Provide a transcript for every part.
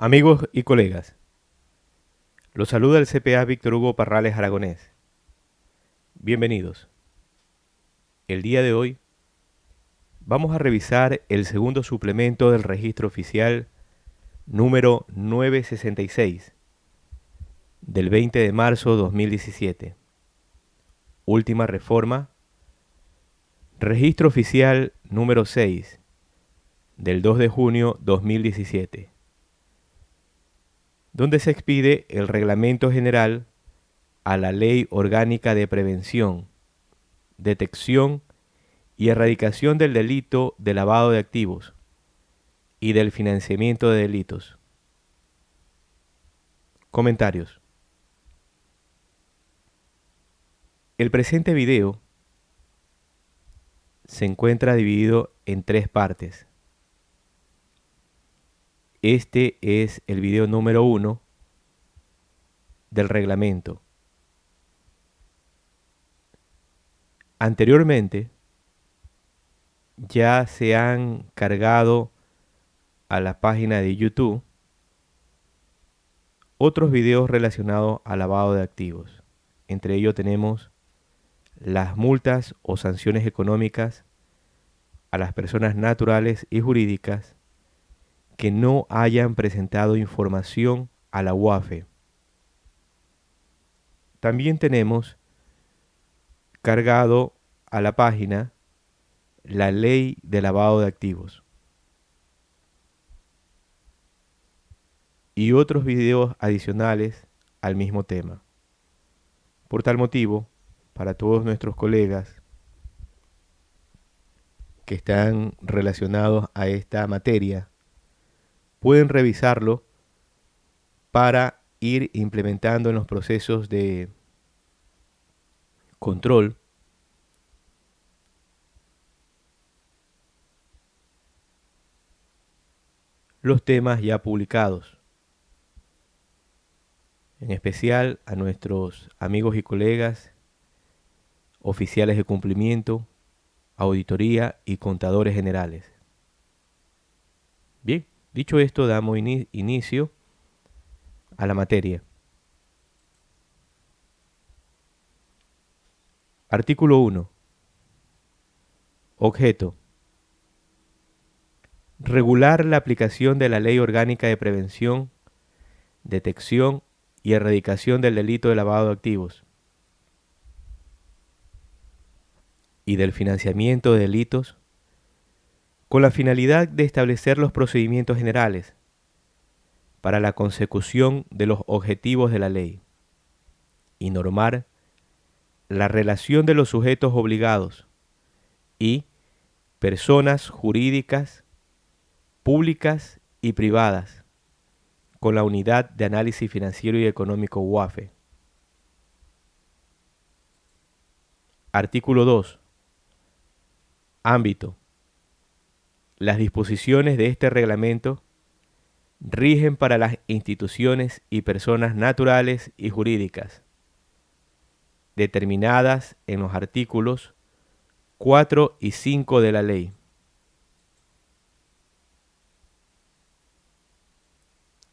Amigos y colegas, los saluda el CPA Víctor Hugo Parrales Aragonés. Bienvenidos. El día de hoy vamos a revisar el segundo suplemento del registro oficial número 966 del 20 de marzo 2017. Última reforma, registro oficial número 6 del 2 de junio 2017. Donde se expide el Reglamento General a la Ley Orgánica de Prevención, Detección y Erradicación del Delito de Lavado de Activos y del Financiamiento de Delitos. Comentarios. El presente video se encuentra dividido en 3 partes. Este es el video número 1 del reglamento. Anteriormente ya se han cargado a la página de YouTube otros videos relacionados al lavado de activos. Entre ellos tenemos las multas o sanciones económicas a las personas naturales y jurídicas que no hayan presentado información a la UAFE. También tenemos cargado a la página la ley de lavado de activos y otros videos adicionales al mismo tema. Por tal motivo, para todos nuestros colegas que están relacionados a esta materia, pueden revisarlo para ir implementando en los procesos de control los temas ya publicados. En especial a nuestros amigos y colegas, oficiales de cumplimiento, auditoría y contadores generales. Bien, dicho esto, damos inicio a la materia. Artículo 1. Objeto. Regular la aplicación de la Ley Orgánica de Prevención, Detección y Erradicación del Delito de Lavado de Activos y del Financiamiento de Delitos, con la finalidad de establecer los procedimientos generales para la consecución de los objetivos de la ley. y normar la relación de los sujetos obligados y personas jurídicas, públicas y privadas con la Unidad de Análisis Financiero y Económico UAFE. Artículo 2. Ámbito. Las disposiciones de este reglamento rigen para las instituciones y personas naturales y jurídicas, determinadas en los artículos 4 y 5 de la ley.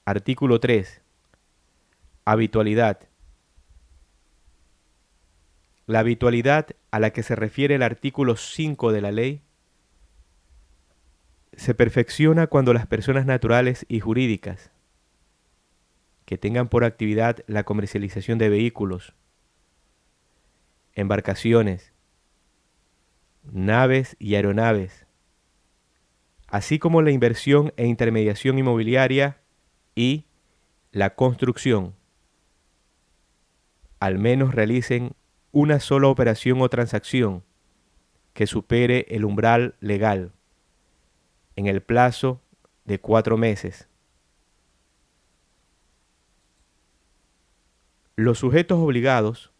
Artículo 3. Habitualidad. La habitualidad a la que se refiere el artículo 5 de la ley se perfecciona cuando las personas naturales y jurídicas que tengan por actividad la comercialización de vehículos, embarcaciones, naves y aeronaves, así como la inversión e intermediación inmobiliaria y la construcción, al menos realicen una sola operación o transacción que supere el umbral legal en el plazo de 4 meses. Los sujetos obligados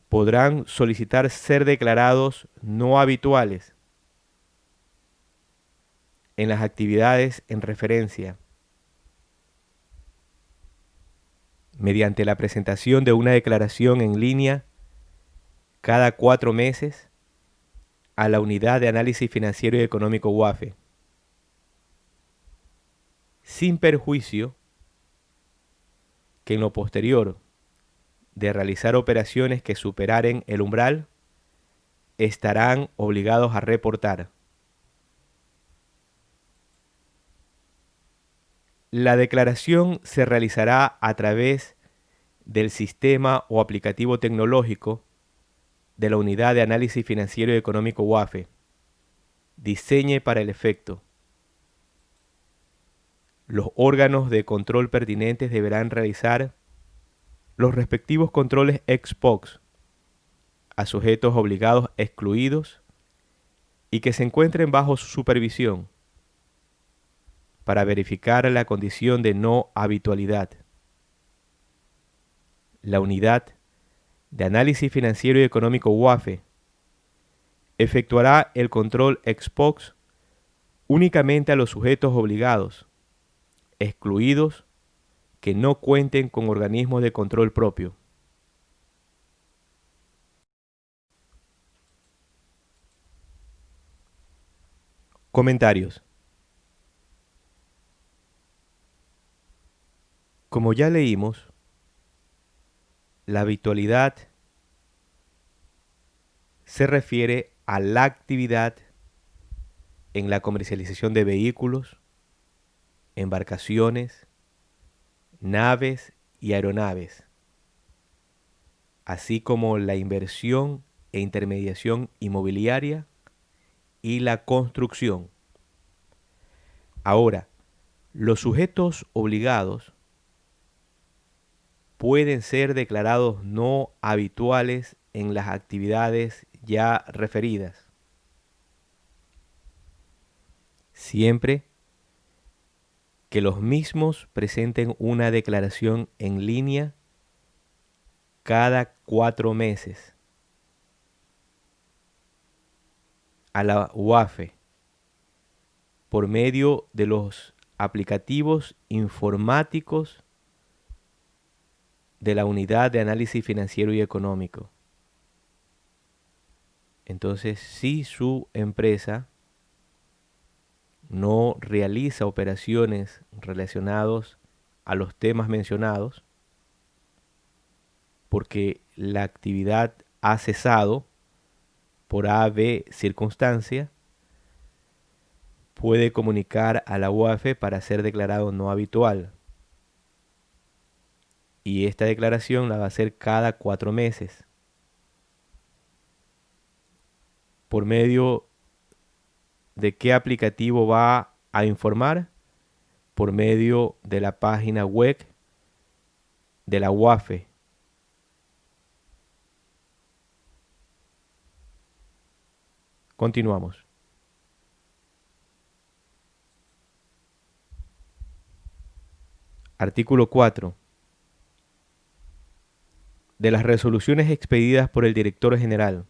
podrán solicitar ser declarados no habituales en las actividades en referencia mediante la presentación de una declaración en línea cada 4 meses a la Unidad de Análisis Financiero y Económico UAFE, sin perjuicio que en lo posterior de realizar operaciones que superaren el umbral, estarán obligados a reportar. La declaración se realizará a través del sistema o aplicativo tecnológico de la Unidad de Análisis Financiero y Económico UAFE. Diseñe para el efecto. Los órganos de control pertinentes deberán realizar los respectivos controles ex post a sujetos obligados excluidos y que se encuentren bajo su supervisión para verificar la condición de no habitualidad. La Unidad de Análisis Financiero y Económico UAFE efectuará el control ex post únicamente a los sujetos obligados excluidos que no cuenten con organismos de control propio. Comentarios. Como ya leímos, la habitualidad se refiere a la actividad en la comercialización de vehículos, embarcaciones, naves y aeronaves, así como la inversión e intermediación inmobiliaria y la construcción. Ahora, los sujetos obligados pueden ser declarados no habituales en las actividades ya referidas, siempre que los mismos presenten una declaración en línea cada 4 meses a la UAFE por medio de los aplicativos informáticos de la Unidad de Análisis Financiero y Económico. Entonces, si su empresa no realiza operaciones relacionadas a los temas mencionados, porque la actividad ha cesado por A, B circunstancia, puede comunicar a la UAFE para ser declarado no habitual. Y esta declaración la va a hacer cada 4 meses. ¿Por medio de qué aplicativo va a informar? Por medio de la página web de la UAFE, Continuamos. Artículo 4. De las resoluciones expedidas por el Director General.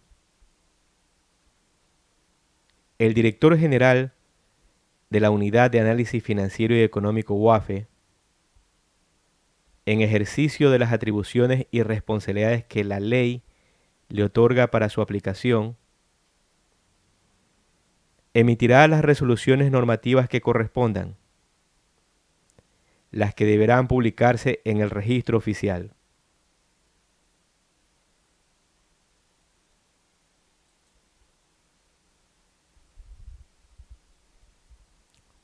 El Director General de la Unidad de Análisis Financiero y Económico UAFE, en ejercicio de las atribuciones y responsabilidades que la ley le otorga para su aplicación, emitirá las resoluciones normativas que correspondan, las que deberán publicarse en el registro oficial.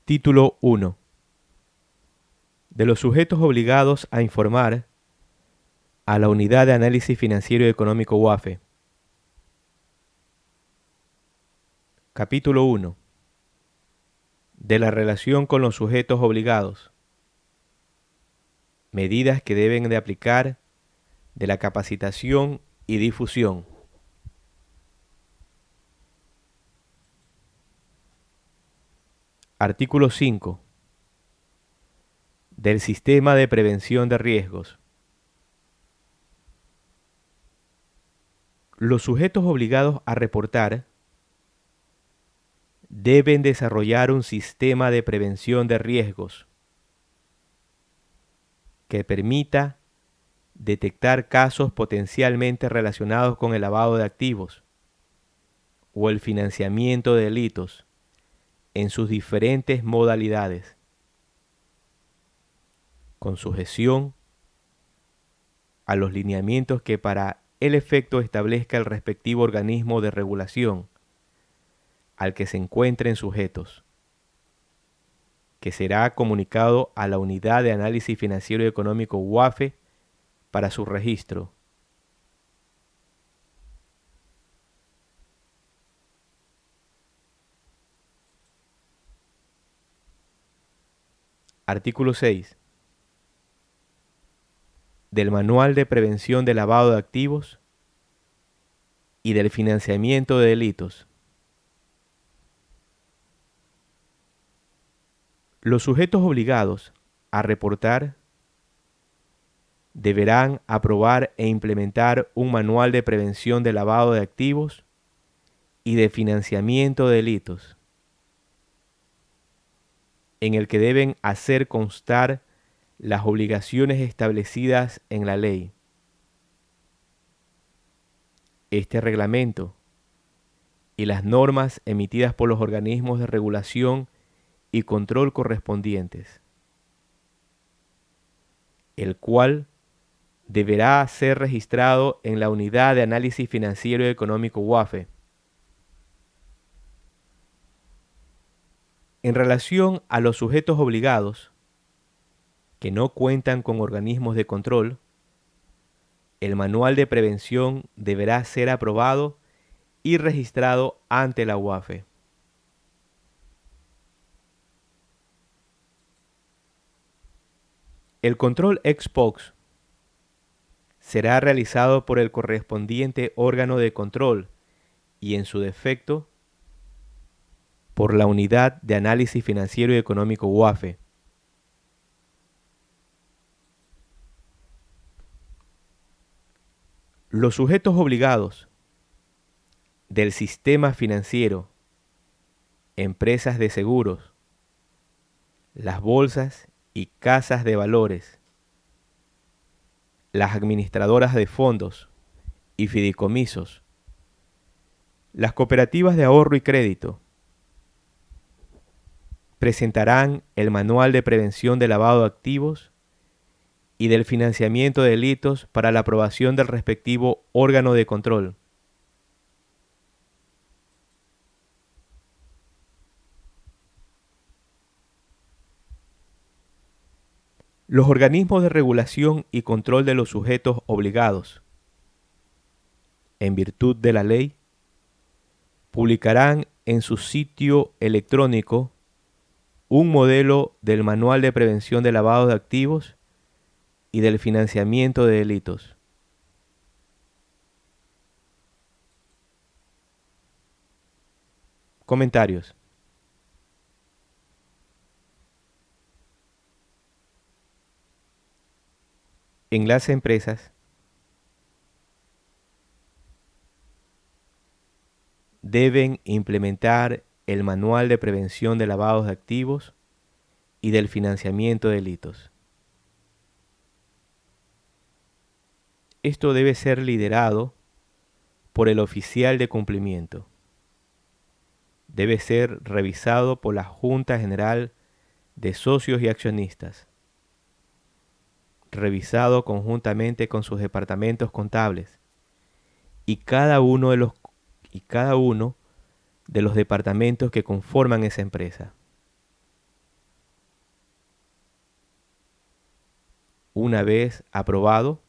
Título 1. De los sujetos obligados a informar a la Unidad de Análisis Financiero y Económico UAFE. Capítulo 1. De la relación con los sujetos obligados. Medidas que deben de aplicar, de la capacitación y difusión. Artículo 5. Del sistema de prevención de riesgos. Los sujetos obligados a reportar deben desarrollar un sistema de prevención de riesgos que permita detectar casos potencialmente relacionados con el lavado de activos o el financiamiento de delitos en sus diferentes modalidades, con sujeción a los lineamientos que para el efecto establezca el respectivo organismo de regulación al que se encuentren sujetos, que será comunicado a la Unidad de Análisis Financiero y Económico UAFE para su registro. Artículo 6. Del Manual de Prevención de Lavado de Activos y del Financiamiento de Delitos. Los sujetos obligados a reportar deberán aprobar e implementar un manual de prevención de lavado de activos y de financiamiento de delitos, en el que deben hacer constar las obligaciones establecidas en la ley. Este reglamento y las normas emitidas por los organismos de regulación y control correspondientes, el cual deberá ser registrado en la Unidad de Análisis Financiero y Económico UAFE. En relación a los sujetos obligados que no cuentan con organismos de control, el manual de prevención deberá ser aprobado y registrado ante la UAFE. El control ex post será realizado por el correspondiente órgano de control y, en su defecto, por la Unidad de Análisis Financiero y Económico UAFE. Los sujetos obligados del sistema financiero, empresas de seguros, las bolsas y casas de valores, las administradoras de fondos y fideicomisos, las cooperativas de ahorro y crédito, presentarán el Manual de Prevención de Lavado de Activos y del Financiamiento de Delitos para la aprobación del respectivo órgano de control. Los organismos de regulación y control de los sujetos obligados, en virtud de la ley, publicarán en su sitio electrónico un modelo del Manual de Prevención de Lavado de Activos y del Financiamiento de Delitos. Comentarios. En las empresas deben implementar el Manual de Prevención de Lavados de Activos y del Financiamiento de Delitos. Esto debe ser liderado por el oficial de cumplimiento. Debe ser revisado por la Junta General de Socios y Accionistas, revisado conjuntamente con sus departamentos contables y cada uno de los departamentos que conforman esa empresa. Una vez aprobado,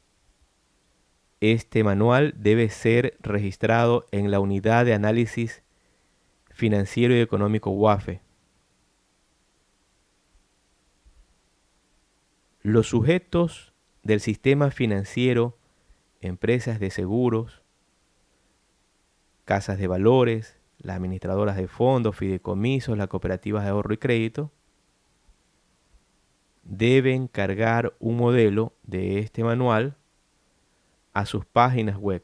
este manual debe ser registrado en la Unidad de Análisis Financiero y Económico UAFE. Los sujetos del sistema financiero, empresas de seguros, casas de valores, las administradoras de fondos, fideicomisos, las cooperativas de ahorro y crédito, deben cargar un modelo de este manual a sus páginas web.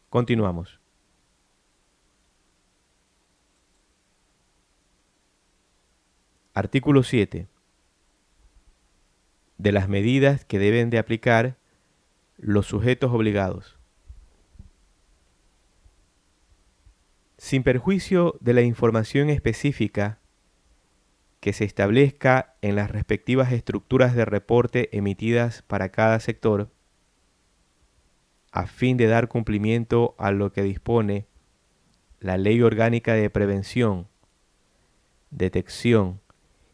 Continuamos. Artículo 7. De las medidas que deben de aplicar los sujetos obligados. Sin perjuicio de la información específica que se establezca en las respectivas estructuras de reporte emitidas para cada sector, a fin de dar cumplimiento a lo que dispone la Ley Orgánica de Prevención, Detección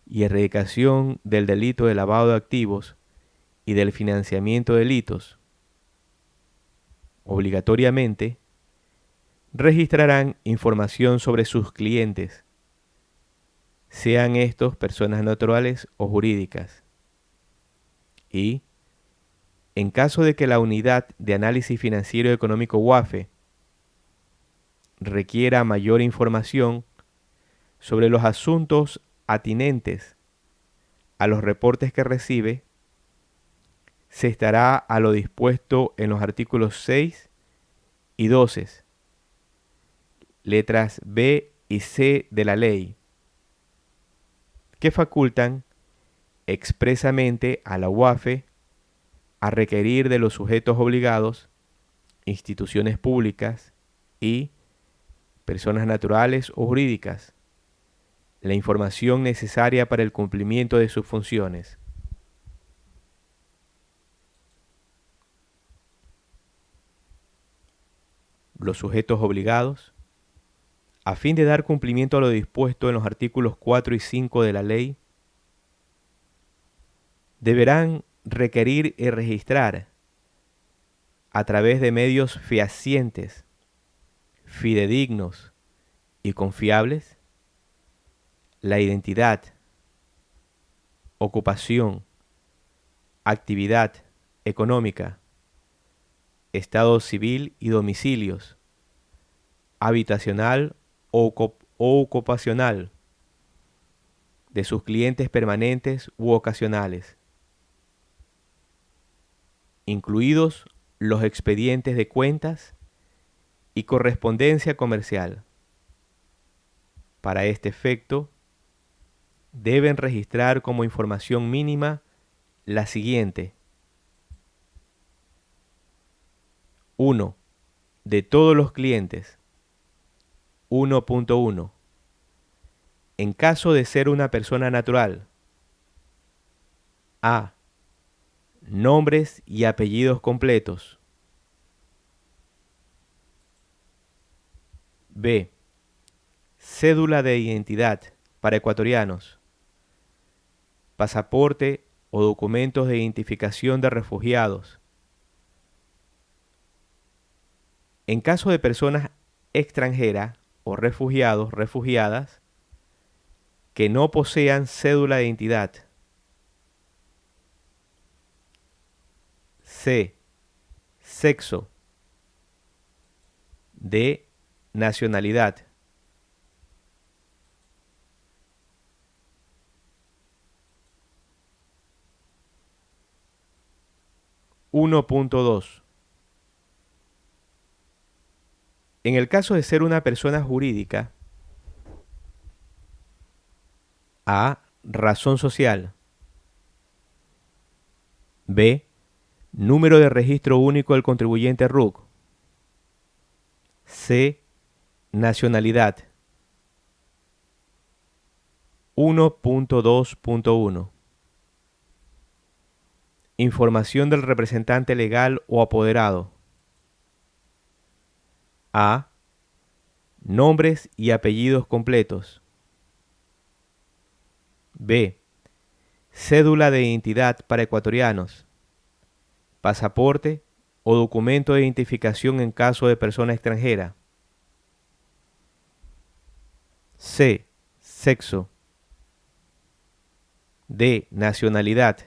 y Erradicación del delito de lavado de activos y del financiamiento de delitos, obligatoriamente registrarán información sobre sus clientes, sean estos personas naturales o jurídicas, y, en caso de que la Unidad de Análisis Financiero y Económico UAFE requiera mayor información sobre los asuntos atinentes a los reportes que recibe, se estará a lo dispuesto en los artículos 6 y 12, letras B y C de la ley, que facultan expresamente a la UAFE a requerir de los sujetos obligados, instituciones públicas y personas naturales o jurídicas, la información necesaria para el cumplimiento de sus funciones. Los sujetos obligados, a fin de dar cumplimiento a lo dispuesto en los artículos 4 y 5 de la ley, deberán requerir y registrar a través de medios fehacientes, fidedignos y confiables la identidad, ocupación, actividad económica, estado civil y domicilios, habitacional o ocupacional de sus clientes permanentes u ocasionales, incluidos los expedientes de cuentas y correspondencia comercial. Para este efecto, deben registrar como información mínima la siguiente. 1. De todos los clientes. 1.1. En caso de ser una persona natural. A. Nombres y apellidos completos. B. Cédula de identidad para ecuatorianos, pasaporte o documentos de identificación de refugiados. En caso de personas extranjeras o refugiados, refugiadas, que no posean cédula de identidad. C. Sexo. D. Nacionalidad. 1.2. En el caso de ser una persona jurídica, A. Razón social. B. Número de registro único del contribuyente RUC. C. Nacionalidad. 1.2.1. Información del representante legal o apoderado. A. Nombres y apellidos completos. B. Cédula de identidad para ecuatorianos. Pasaporte o documento de identificación en caso de persona extranjera. C. Sexo. D. Nacionalidad.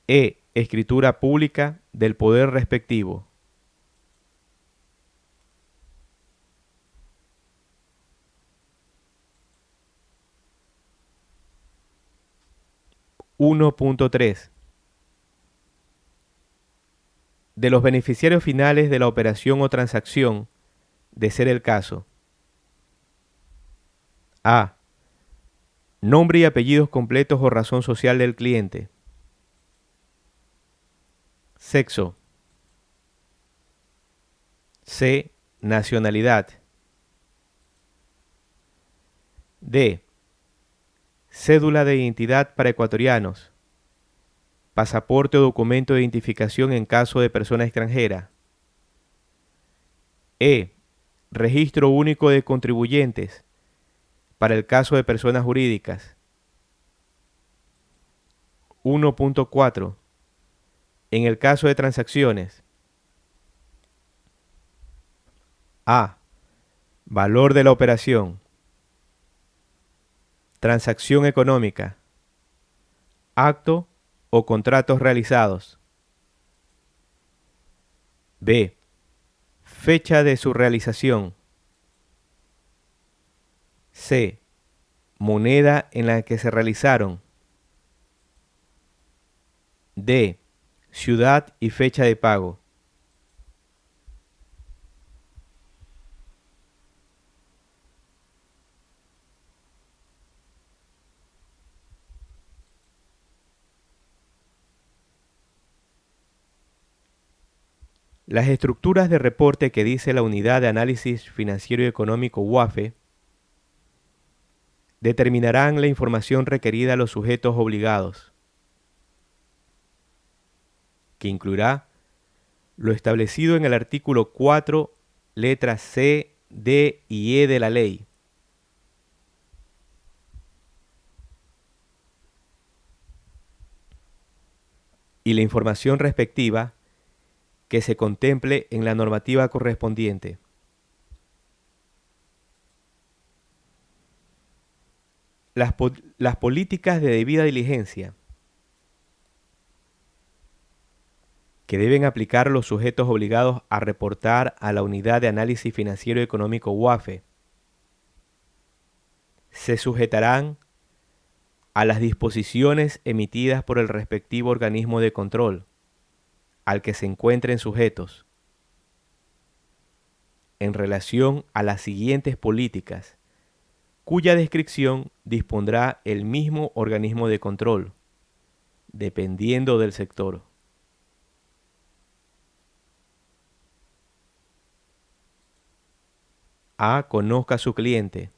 E. Escritura pública del poder respectivo. 1.3. De los beneficiarios finales de la operación o transacción, de ser el caso. A. Nombre y apellidos completos o razón social del cliente. Sexo. C. Nacionalidad. D. Cédula de identidad para ecuatorianos. Pasaporte o documento de identificación en caso de persona extranjera. E. Registro único de contribuyentes para el caso de personas jurídicas. 1.4. En el caso de transacciones. A. Valor de la operación. Transacción económica. Acto o contratos realizados. B. Fecha de su realización. C. Moneda en la que se realizaron. D. Ciudad y fecha de pago. Las estructuras de reporte que dice la Unidad de Análisis Financiero y Económico UAFE determinarán la información requerida a los sujetos obligados, que incluirá lo establecido en el artículo 4, letras C, D y E de la ley. Y la información respectiva que se contemple en la normativa correspondiente. Las políticas de debida diligencia que deben aplicar los sujetos obligados a reportar a la Unidad de Análisis Financiero y Económico UAFE se sujetarán a las disposiciones emitidas por el respectivo organismo de control al que se encuentren sujetos en relación a las siguientes políticas, cuya descripción dispondrá el mismo organismo de control, dependiendo del sector. A. Conozca a su cliente.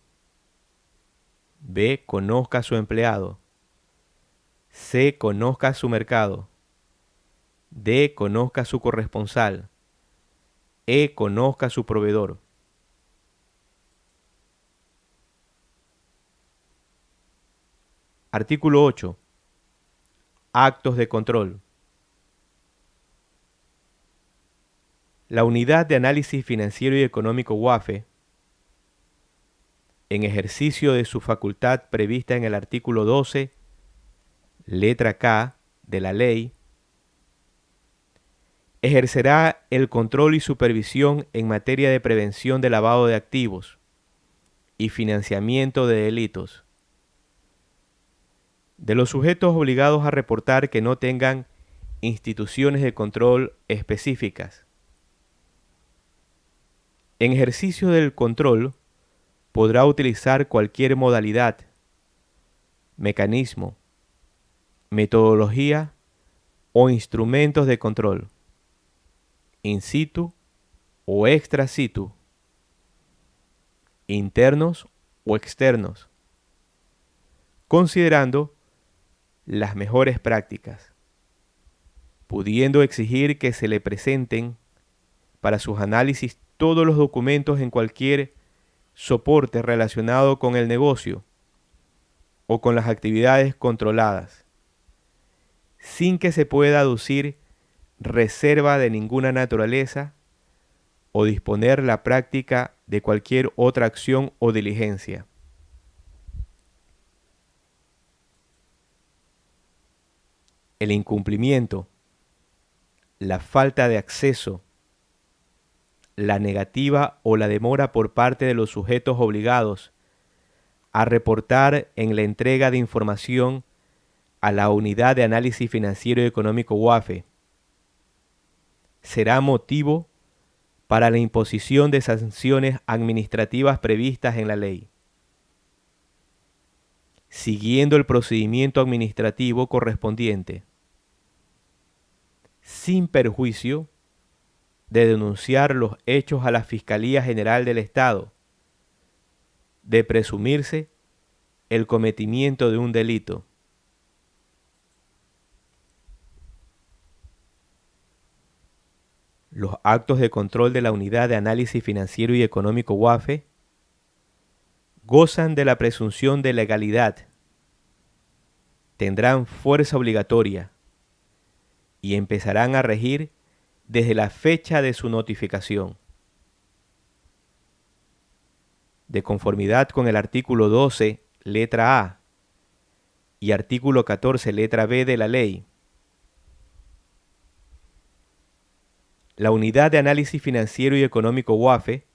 B. Conozca a su empleado. C. Conozca su mercado. D. Conozca su corresponsal. E. Conozca su proveedor. Artículo 8. Actos de control. La Unidad de Análisis Financiero y Económico UAFE, en ejercicio de su facultad prevista en el artículo 12, letra K de la ley, Ejercerá el control y supervisión en materia de prevención de lavado de activos y financiamiento de delitos de los sujetos obligados a reportar que no tengan instituciones de control específicas. En ejercicio del control, podrá utilizar cualquier modalidad, mecanismo, metodología o instrumentos de control, in situ o extra situ, internos o externos, considerando las mejores prácticas, pudiendo exigir que se le presenten para sus análisis todos los documentos en cualquier soporte relacionado con el negocio o con las actividades controladas, sin que se pueda aducir reserva de ninguna naturaleza o disponer la práctica de cualquier otra acción o diligencia. El incumplimiento, la falta de acceso, la negativa o la demora por parte de los sujetos obligados a reportar en la entrega de información a la Unidad de Análisis Financiero y Económico UAFE será motivo para la imposición de sanciones administrativas previstas en la ley, siguiendo el procedimiento administrativo correspondiente, sin perjuicio de denunciar los hechos a la Fiscalía General del Estado, de presumirse el cometimiento de un delito. Los actos de control de la Unidad de Análisis Financiero y Económico UAFE gozan de la presunción de legalidad, tendrán fuerza obligatoria y empezarán a regir desde la fecha de su notificación. De conformidad con el artículo 12, letra A, y artículo 14, letra B de la ley, la Unidad de Análisis Financiero y Económico UAFE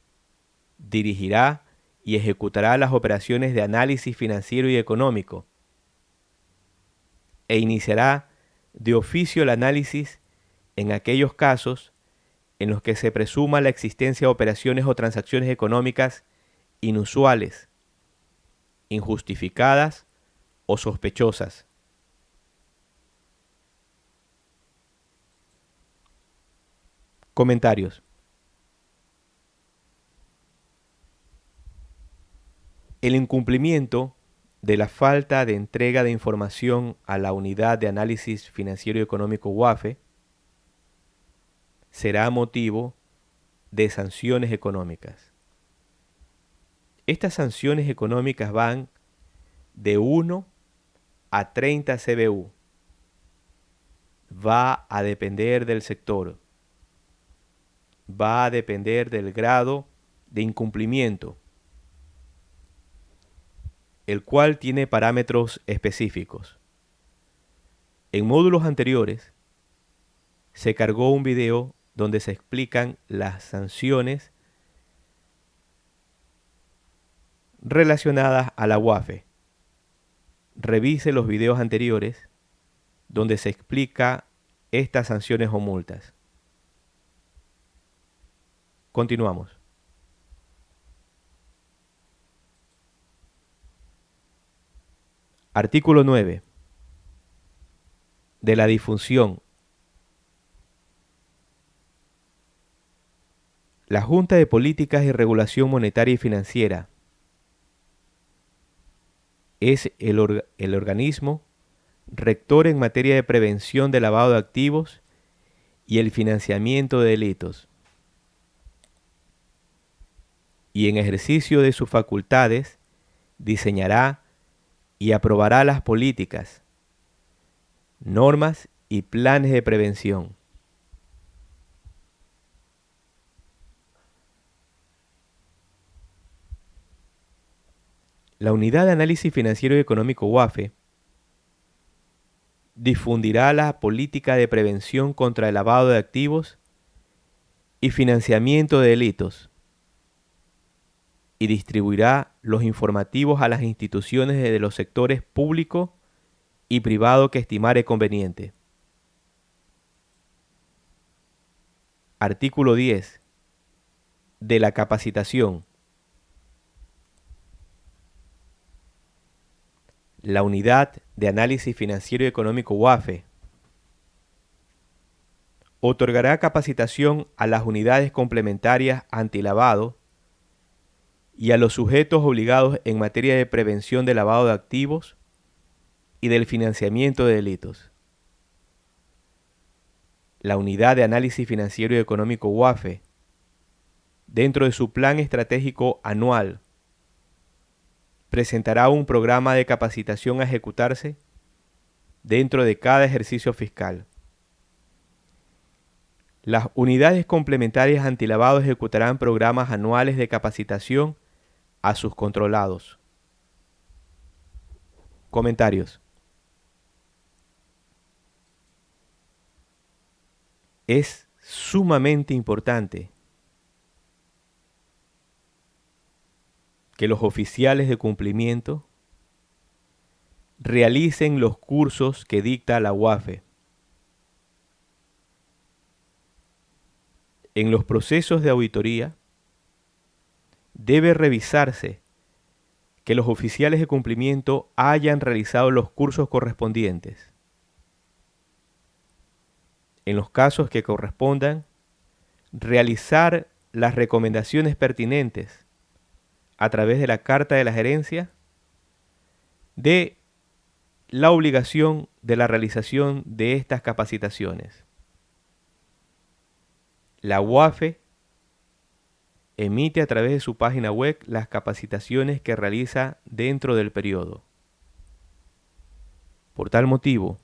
dirigirá y ejecutará las operaciones de análisis financiero y económico e iniciará de oficio el análisis en aquellos casos en los que se presuma la existencia de operaciones o transacciones económicas inusuales, injustificadas o sospechosas. Comentarios. El incumplimiento de la falta de entrega de información a la Unidad de Análisis Financiero y Económico UAFE será motivo de sanciones económicas. Estas sanciones económicas van de 1 a 30 CBU. Va a depender del sector. Va a depender del grado de incumplimiento, el cual tiene parámetros específicos. En módulos anteriores se cargó un video donde se explican las sanciones relacionadas a la UAFE. Revise los videos anteriores donde se explica estas sanciones o multas. Continuamos. Artículo 9. De la disfunción. La Junta de Políticas y Regulación Monetaria y Financiera es el organismo rector en materia de prevención de lavado de activos y el financiamiento de delitos, y en ejercicio de sus facultades diseñará y aprobará las políticas, normas y planes de prevención. La Unidad de Análisis Financiero y Económico UAFE difundirá la política de prevención contra el lavado de activos y financiamiento de delitos, y distribuirá los informativos a las instituciones de los sectores público y privado que estimare conveniente. Artículo 10. De la capacitación. La Unidad de Análisis Financiero y Económico UAFE otorgará capacitación a las unidades complementarias antilavado y a los sujetos obligados en materia de prevención de lavado de activos y del financiamiento de delitos. La Unidad de Análisis Financiero y Económico UAFE, dentro de su plan estratégico anual, presentará un programa de capacitación a ejecutarse dentro de cada ejercicio fiscal. Las unidades complementarias antilavado ejecutarán programas anuales de capacitación a sus controlados. Comentarios. Es sumamente importante que los oficiales de cumplimiento realicen los cursos que dicta la UAFE. En los procesos de auditoría debe revisarse que los oficiales de cumplimiento hayan realizado los cursos correspondientes. En los casos que correspondan, realizar las recomendaciones pertinentes a través de la Carta de la Gerencia de la obligación de la realización de estas capacitaciones. La UAFE emite a través de su página web las capacitaciones que realiza dentro del periodo. Por tal motivo,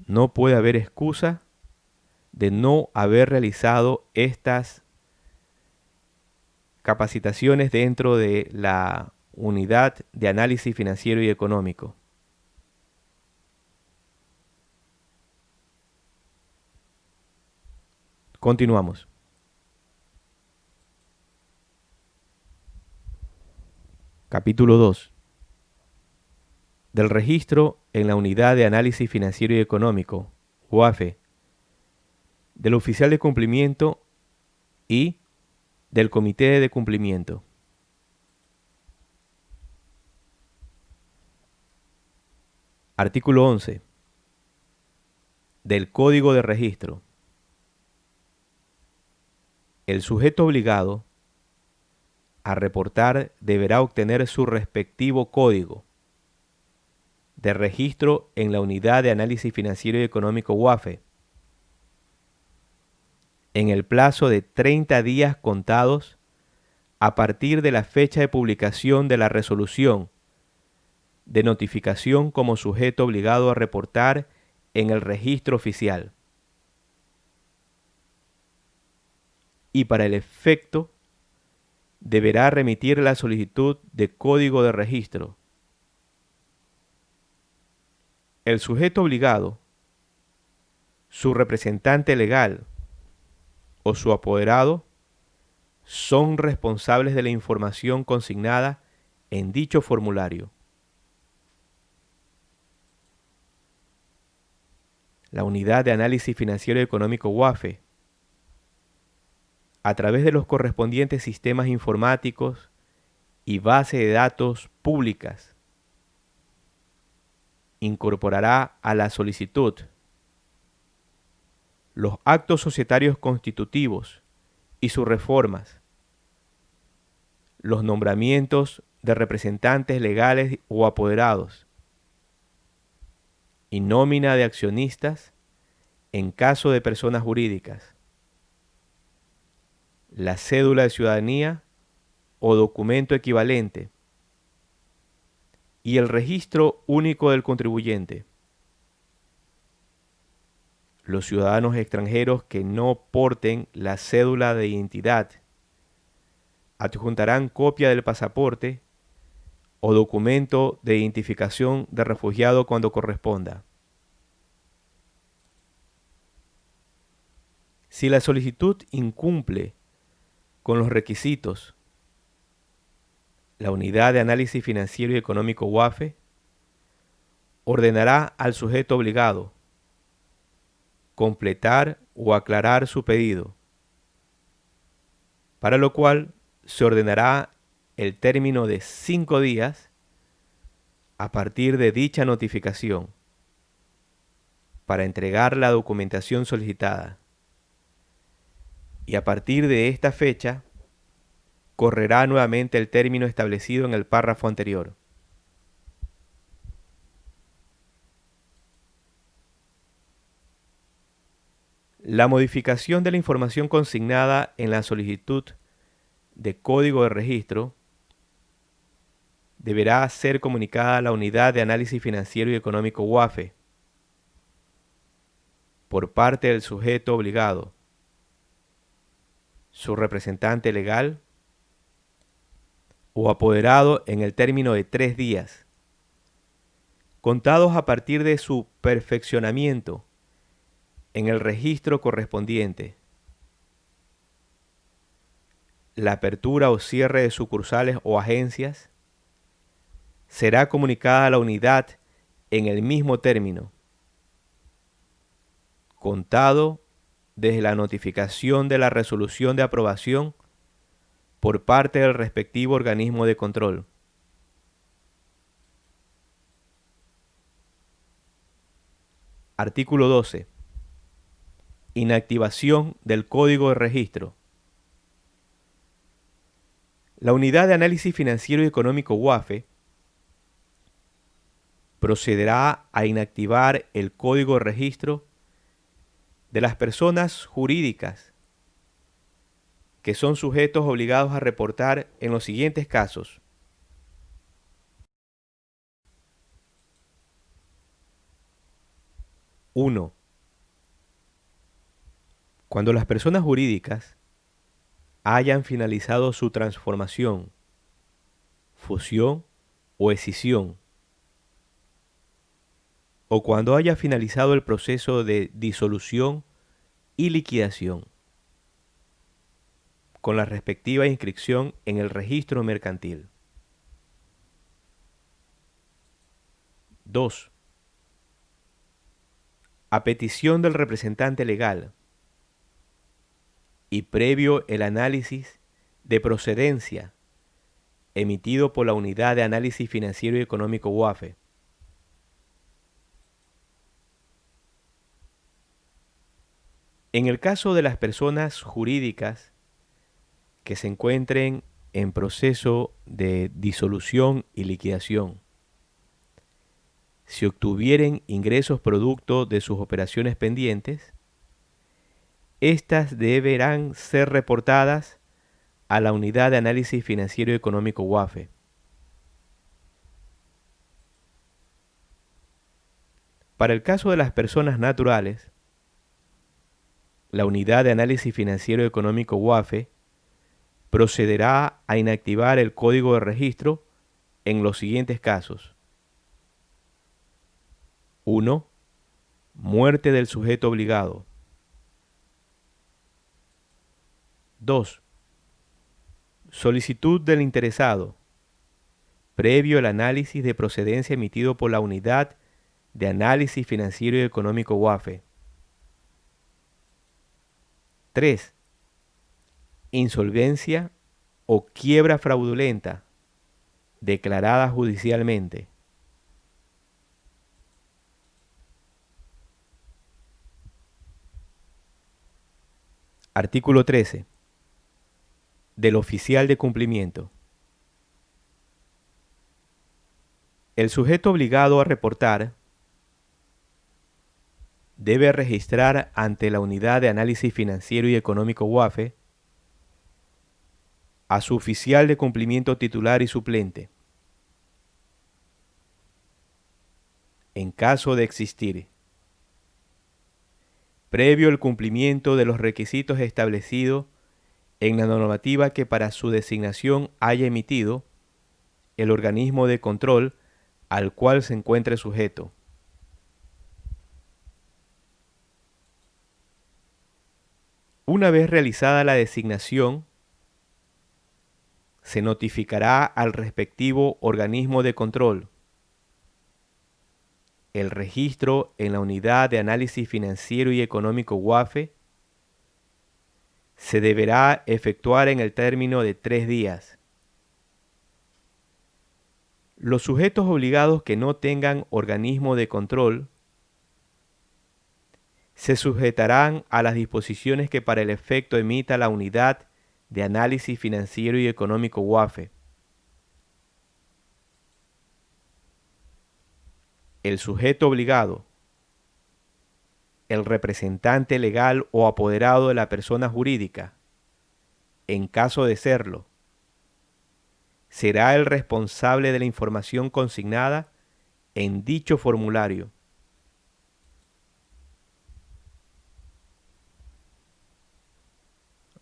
no puede haber excusa de no haber realizado estas capacitaciones dentro de la Unidad de Análisis Financiero y Económico. Continuamos. Capítulo 2. Del registro en la Unidad de Análisis Financiero y Económico, UAFE, del oficial de cumplimiento y del comité de cumplimiento. Artículo 11. Del Código de Registro. El sujeto obligado a reportar deberá obtener su respectivo código de registro en la Unidad de Análisis Financiero y Económico UAFE en el plazo de 30 días contados a partir de la fecha de publicación de la resolución de notificación como sujeto obligado a reportar en el registro oficial. Y para el efecto, deberá remitir la solicitud de código de registro. El sujeto obligado, su representante legal o su apoderado son responsables de la información consignada en dicho formulario. La Unidad de Análisis Financiero y Económico UAFE, a través de los correspondientes sistemas informáticos y base de datos públicas, incorporará a la solicitud los actos societarios constitutivos y sus reformas, los nombramientos de representantes legales o apoderados, y nómina de accionistas en caso de personas jurídicas, la cédula de ciudadanía o documento equivalente, y el registro único del contribuyente. Los ciudadanos extranjeros que no porten la cédula de identidad adjuntarán copia del pasaporte o documento de identificación de refugiado cuando corresponda. Si la solicitud incumple con los requisitos, la Unidad de Análisis Financiero y Económico UAFE ordenará al sujeto obligado completar o aclarar su pedido, para lo cual se ordenará el término de 5 días a partir de dicha notificación para entregar la documentación solicitada. Y a partir de esta fecha, correrá nuevamente el término establecido en el párrafo anterior. La modificación de la información consignada en la solicitud de código de registro deberá ser comunicada a la Unidad de Análisis Financiero y Económico UAFE por parte del sujeto obligado, su representante legal o apoderado en el término de 3 días, contados a partir de su perfeccionamiento en el registro correspondiente. La apertura o cierre de sucursales o agencias será comunicada a la unidad en el mismo término, contado desde la notificación de la resolución de aprobación por parte del respectivo organismo de control. Artículo 12. Inactivación del Código de Registro. La Unidad de Análisis Financiero y Económico UAFE procederá a inactivar el Código de Registro de las personas jurídicas que son sujetos obligados a reportar en los siguientes casos. 1. Cuando las personas jurídicas hayan finalizado su transformación, fusión o escisión, o cuando haya finalizado el proceso de disolución y liquidación, con la respectiva inscripción en el registro mercantil. 2. A petición del representante legal y previo el análisis de procedencia emitido por la Unidad de Análisis Financiero y Económico UAFE. En el caso de las personas jurídicas que se encuentren en proceso de disolución y liquidación, si obtuvieren ingresos producto de sus operaciones pendientes, estas deberán ser reportadas a la Unidad de Análisis Financiero y Económico UAFE. Para el caso de las personas naturales, la Unidad de Análisis Financiero y Económico UAFE procederá a inactivar el Código de Registro en los siguientes casos. 1. Muerte del sujeto obligado. 2. Solicitud del interesado, previo el análisis de procedencia emitido por la Unidad de Análisis Financiero y Económico UAFE. 3. Insolvencia o quiebra fraudulenta, declarada judicialmente. Artículo 13. Del oficial de cumplimiento. El sujeto obligado a reportar debe registrar ante la Unidad de Análisis Financiero y Económico UAFE a su oficial de cumplimiento titular y suplente. En caso de existir, previo el cumplimiento de los requisitos establecidos en la normativa que para su designación haya emitido el organismo de control al cual se encuentre sujeto. Una vez realizada la designación, se notificará al respectivo organismo de control. El registro en la Unidad de Análisis Financiero y Económico UAFE se deberá efectuar en el término de 3 días. Los sujetos obligados que no tengan organismo de control se sujetarán a las disposiciones que para el efecto emita la Unidad de Análisis Financiero y Económico UAFE. El sujeto obligado, el representante legal o apoderado de la persona jurídica, en caso de serlo, será el responsable de la información consignada en dicho formulario.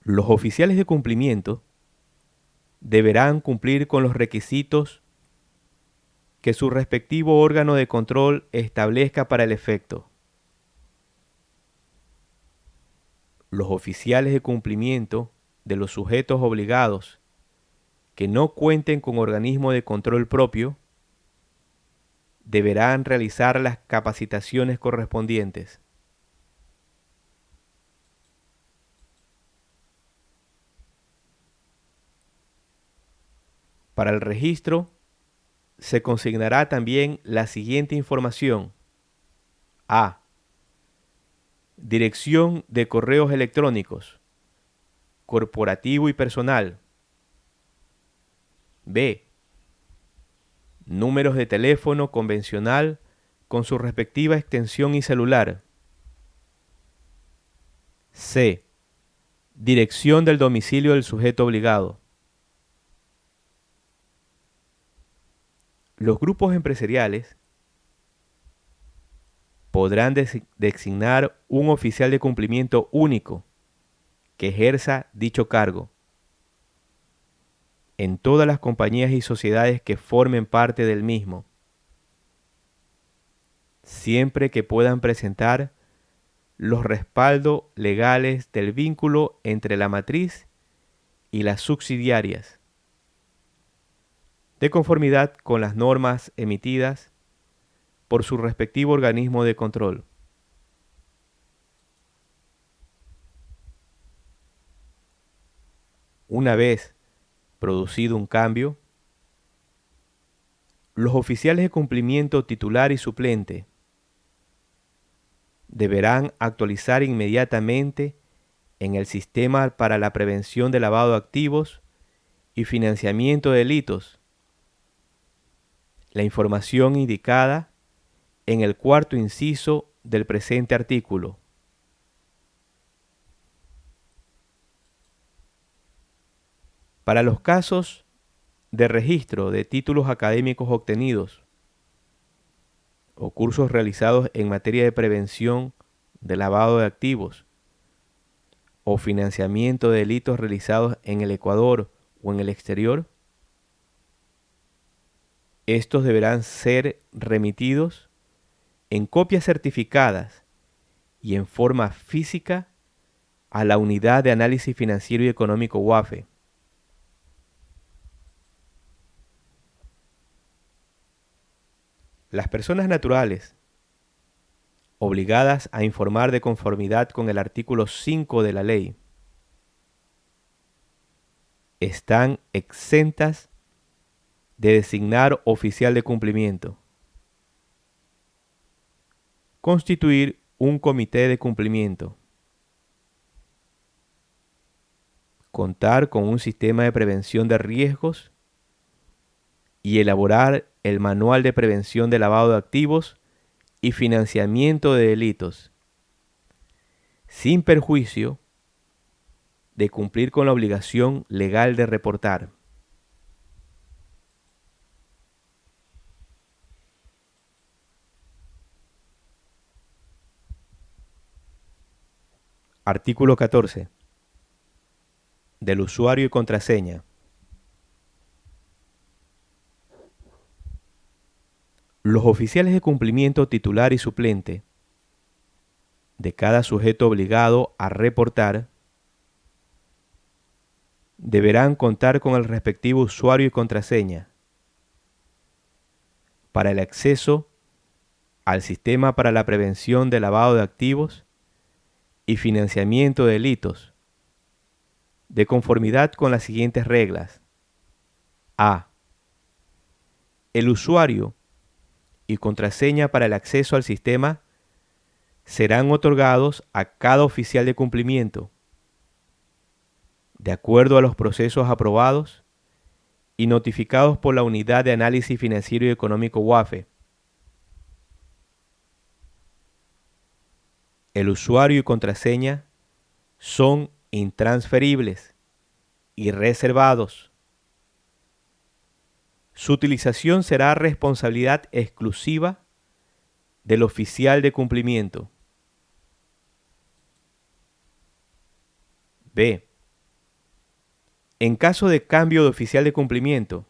Los oficiales de cumplimiento deberán cumplir con los requisitos que su respectivo órgano de control establezca para el efecto. Los oficiales de cumplimiento de los sujetos obligados que no cuenten con organismo de control propio deberán realizar las capacitaciones correspondientes. Para el registro se consignará también la siguiente información. A. Dirección de correos electrónicos, corporativo y personal. B. Números de teléfono convencional con su respectiva extensión y celular. C. Dirección del domicilio del sujeto obligado. Los grupos empresariales podrán designar un oficial de cumplimiento único que ejerza dicho cargo en todas las compañías y sociedades que formen parte del mismo, siempre que puedan presentar los respaldos legales del vínculo entre la matriz y las subsidiarias, de conformidad con las normas emitidas por su respectivo organismo de control. Una vez producido un cambio, los oficiales de cumplimiento titular y suplente deberán actualizar inmediatamente en el Sistema para la Prevención de Lavado de Activos y Financiamiento de Delitos la información indicada en el cuarto inciso del presente artículo. Para los casos de registro de títulos académicos obtenidos o cursos realizados en materia de prevención de lavado de activos o financiamiento de delitos realizados en el Ecuador o en el exterior, estos deberán ser remitidos en copias certificadas y en forma física a la Unidad de Análisis Financiero y Económico UAFE. Las personas naturales obligadas a informar de conformidad con el artículo 5 de la ley están exentas de designar oficial de cumplimiento, constituir un comité de cumplimiento, contar con un sistema de prevención de riesgos y elaborar el Manual de Prevención de Lavado de Activos y Financiamiento de Delitos, sin perjuicio de cumplir con la obligación legal de reportar. Artículo 14. Del usuario y contraseña. Los oficiales de cumplimiento titular y suplente de cada sujeto obligado a reportar deberán contar con el respectivo usuario y contraseña para el acceso al sistema para la prevención del lavado de activos y financiamiento de delitos, de conformidad con las siguientes reglas. A. El usuario y contraseña para el acceso al sistema serán otorgados a cada oficial de cumplimiento, de acuerdo a los procesos aprobados y notificados por la Unidad de Análisis Financiero y Económico UAFE. El usuario y contraseña son intransferibles y reservados. Su utilización será responsabilidad exclusiva del oficial de cumplimiento. B. En caso de cambio de oficial de cumplimiento,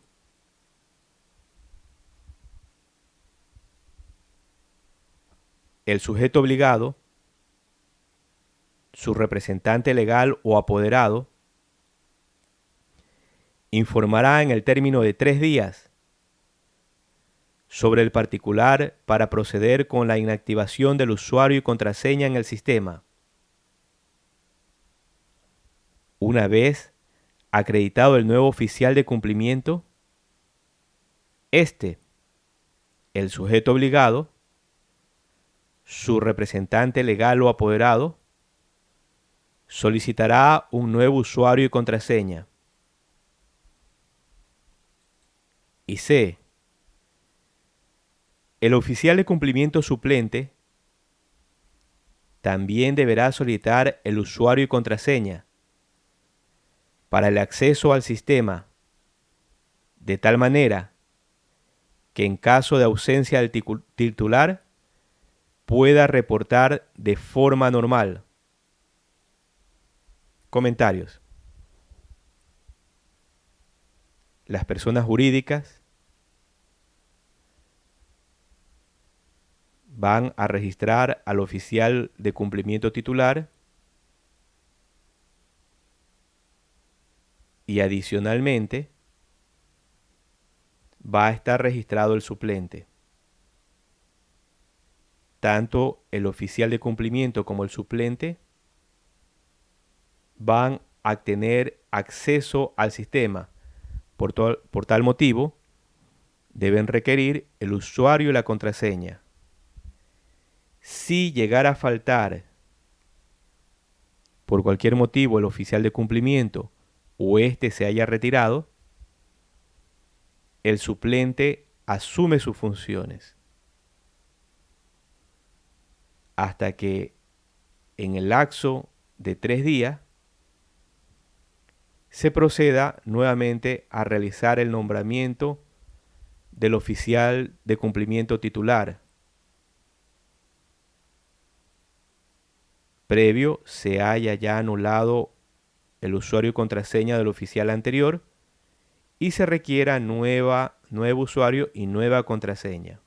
el sujeto obligado, su representante legal o apoderado, informará en el término de 3 días sobre el particular para proceder con la inactivación del usuario y contraseña en el sistema. Una vez acreditado el nuevo oficial de cumplimiento, el sujeto obligado, su representante legal o apoderado, solicitará un nuevo usuario y contraseña. Y C. El oficial de cumplimiento suplente también deberá solicitar el usuario y contraseña para el acceso al sistema, de tal manera que en caso de ausencia del titular pueda reportar de forma normal. Comentarios. Las personas jurídicas van a registrar al oficial de cumplimiento titular y adicionalmente va a estar registrado el suplente. Tanto el oficial de cumplimiento como el suplente van a tener acceso al sistema. Por tal motivo, deben requerir el usuario y la contraseña. Si llegara a faltar por cualquier motivo el oficial de cumplimiento o éste se haya retirado, el suplente asume sus funciones hasta que en el lapso de 3 días se proceda nuevamente a realizar el nombramiento del oficial de cumplimiento titular, previo se haya ya anulado el usuario y contraseña del oficial anterior y se requiera nuevo usuario y nueva contraseña.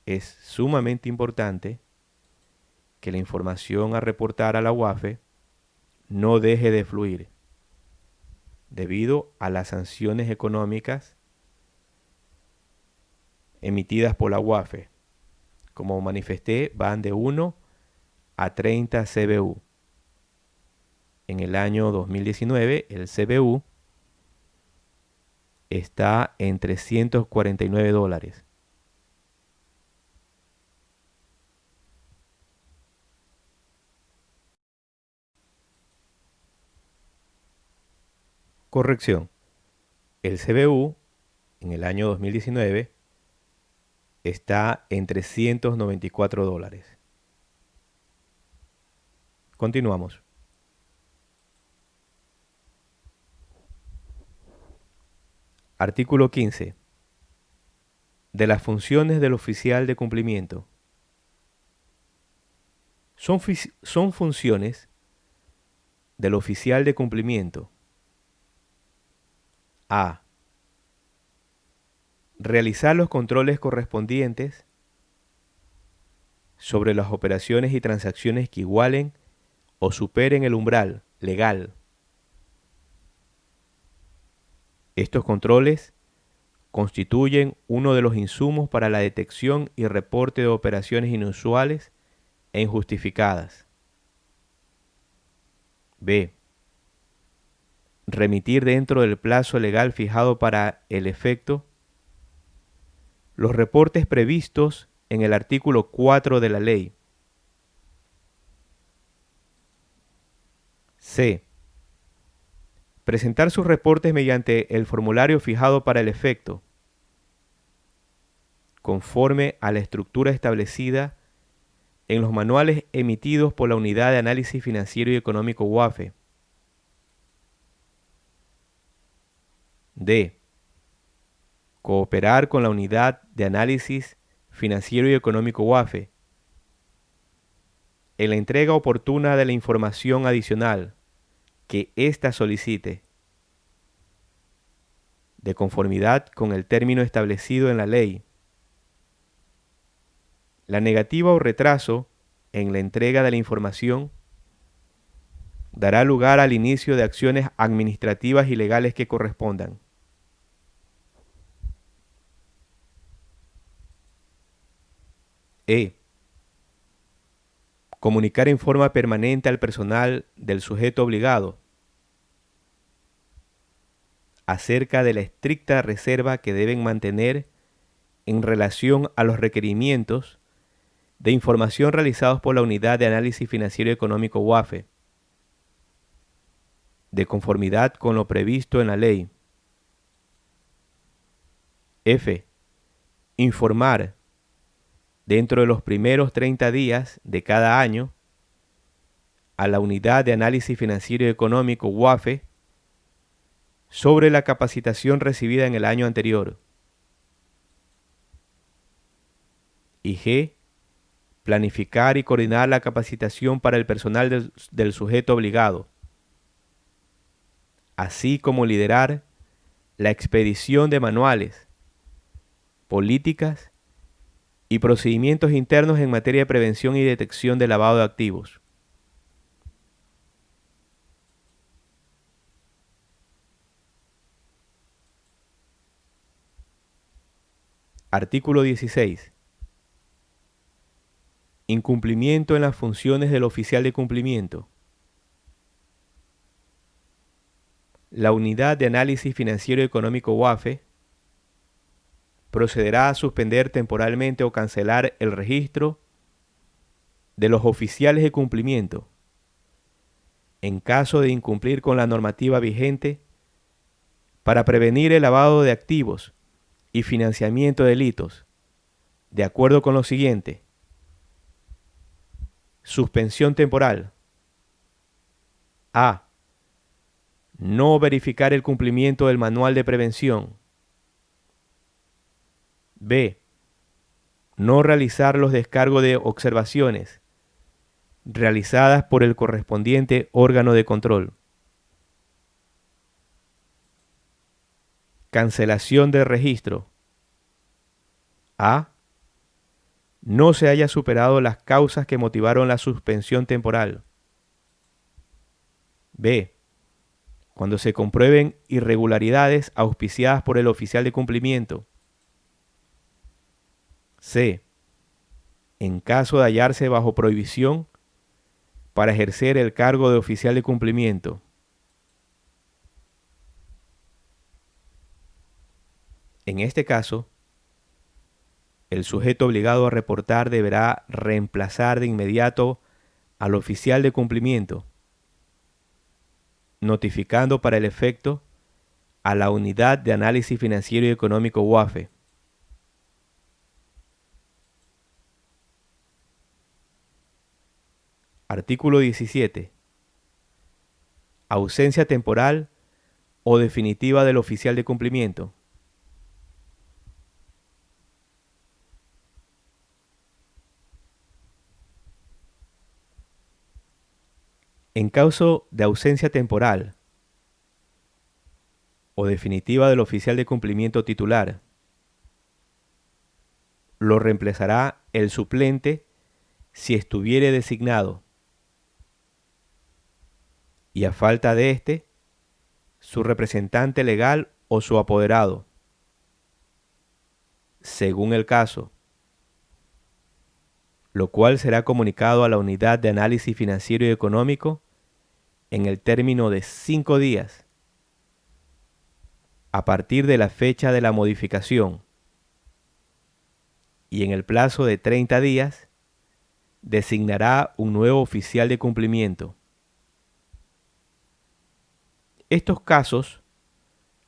Es sumamente importante que la información a reportar a la UAFE no deje de fluir debido a las sanciones económicas emitidas por la UAFE. Como manifesté, van de 1 a 30 CBU. En el año 2019, el CBU está en $349. Corrección. El CBU en el año 2019 está en $394. Continuamos. Artículo 15. De las funciones del oficial de cumplimiento. Son funciones del oficial de cumplimiento. A. Realizar los controles correspondientes sobre las operaciones y transacciones que igualen o superen el umbral legal. Estos controles constituyen uno de los insumos para la detección y reporte de operaciones inusuales e injustificadas. B. Remitir dentro del plazo legal fijado para el efecto los reportes previstos en el artículo 4 de la ley. C. Presentar sus reportes mediante el formulario fijado para el efecto, conforme a la estructura establecida en los manuales emitidos por la Unidad de Análisis Financiero y Económico UAFE. D. Cooperar con la Unidad de Análisis Financiero y Económico UAFE en la entrega oportuna de la información adicional que ésta solicite, de conformidad con el término establecido en la ley. La negativa o retraso en la entrega de la información dará lugar al inicio de acciones administrativas y legales que correspondan. E. Comunicar en forma permanente al personal del sujeto obligado acerca de la estricta reserva que deben mantener en relación a los requerimientos de información realizados por la Unidad de Análisis Financiero y Económico UAFE, de conformidad con lo previsto en la ley. F. Informar dentro de los primeros 30 días de cada año a la Unidad de Análisis Financiero y Económico UAFE sobre la capacitación recibida en el año anterior. Y G. Planificar y coordinar la capacitación para el personal del sujeto obligado, así como liderar la expedición de manuales, políticas y procedimientos internos en materia de prevención y detección de lavado de activos. Artículo 16. Incumplimiento en las funciones del oficial de cumplimiento. La Unidad de Análisis Financiero y Económico UAFE procederá a suspender temporalmente o cancelar el registro de los oficiales de cumplimiento en caso de incumplir con la normativa vigente para prevenir el lavado de activos y financiamiento de delitos, de acuerdo con lo siguiente. Suspensión temporal. A. No verificar el cumplimiento del manual de prevención. B. No realizar los descargos de observaciones realizadas por el correspondiente órgano de control. Cancelación del registro. A. No se haya superado las causas que motivaron la suspensión temporal. B. Cuando se comprueben irregularidades auspiciadas por el oficial de cumplimiento. C. En caso de hallarse bajo prohibición para ejercer el cargo de oficial de cumplimiento. En este caso, el sujeto obligado a reportar deberá reemplazar de inmediato al oficial de cumplimiento, notificando para el efecto a la Unidad de Análisis Financiero y Económico UAFE. Artículo 17. Ausencia temporal o definitiva del oficial de cumplimiento. En caso de ausencia temporal o definitiva del oficial de cumplimiento titular, lo reemplazará el suplente si estuviere designado, y a falta de éste, su representante legal o su apoderado, según el caso, lo cual será comunicado a la Unidad de Análisis Financiero y Económico en el término de 5 días, a partir de la fecha de la modificación, y en el plazo de 30 días, designará un nuevo oficial de cumplimiento. Estos casos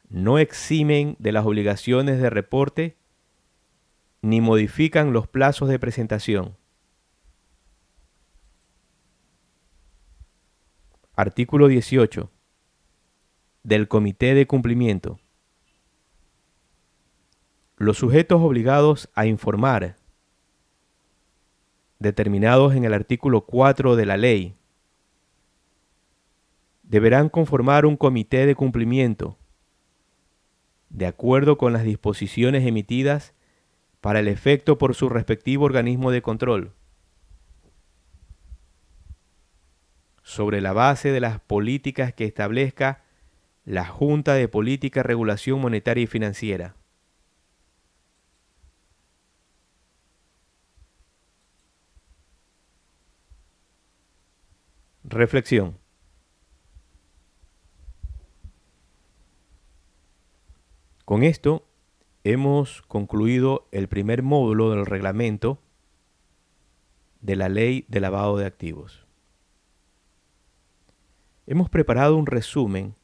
no eximen de las obligaciones de reporte ni modifican los plazos de presentación. Artículo 18. Del Comité de Cumplimiento. Los sujetos obligados a informar, determinados en el artículo 4 de la ley, deberán conformar un comité de cumplimiento, de acuerdo con las disposiciones emitidas para el efecto por su respectivo organismo de control, sobre la base de las políticas que establezca la Junta de Política y Regulación Monetaria y Financiera. Reflexión. Con esto hemos concluido el primer módulo del reglamento de la Ley de Lavado de Activos. Hemos preparado un resumen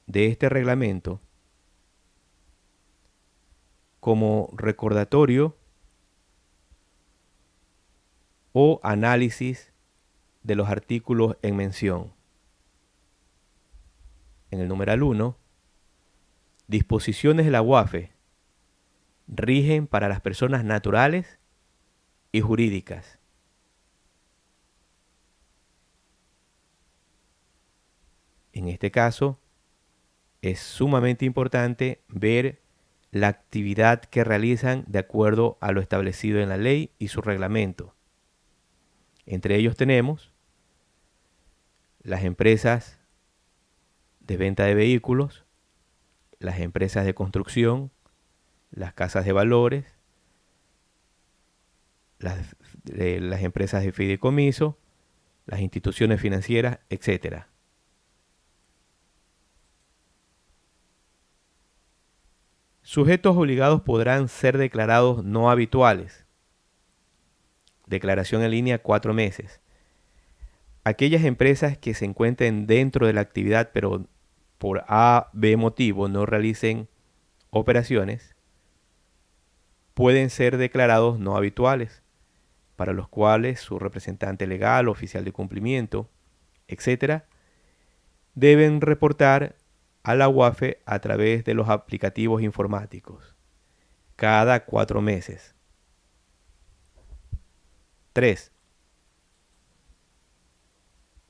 de este reglamento como recordatorio o análisis de los artículos en mención. En el numeral 1, disposiciones de la UAFE rigen para las personas naturales y jurídicas. En este caso, es sumamente importante ver la actividad que realizan de acuerdo a lo establecido en la ley y su reglamento. Entre ellos tenemos las empresas de venta de vehículos, las empresas de construcción, las casas de valores, las empresas de fideicomiso, las instituciones financieras, etc. Sujetos obligados podrán ser declarados no habituales. Declaración en línea 4 meses. Aquellas empresas que se encuentren dentro de la actividad pero por A, B motivo no realicen operaciones, pueden ser declarados no habituales, para los cuales su representante legal, oficial de cumplimiento, etc., deben reportar a la UAFE a través de los aplicativos informáticos, cada 4 meses. 3.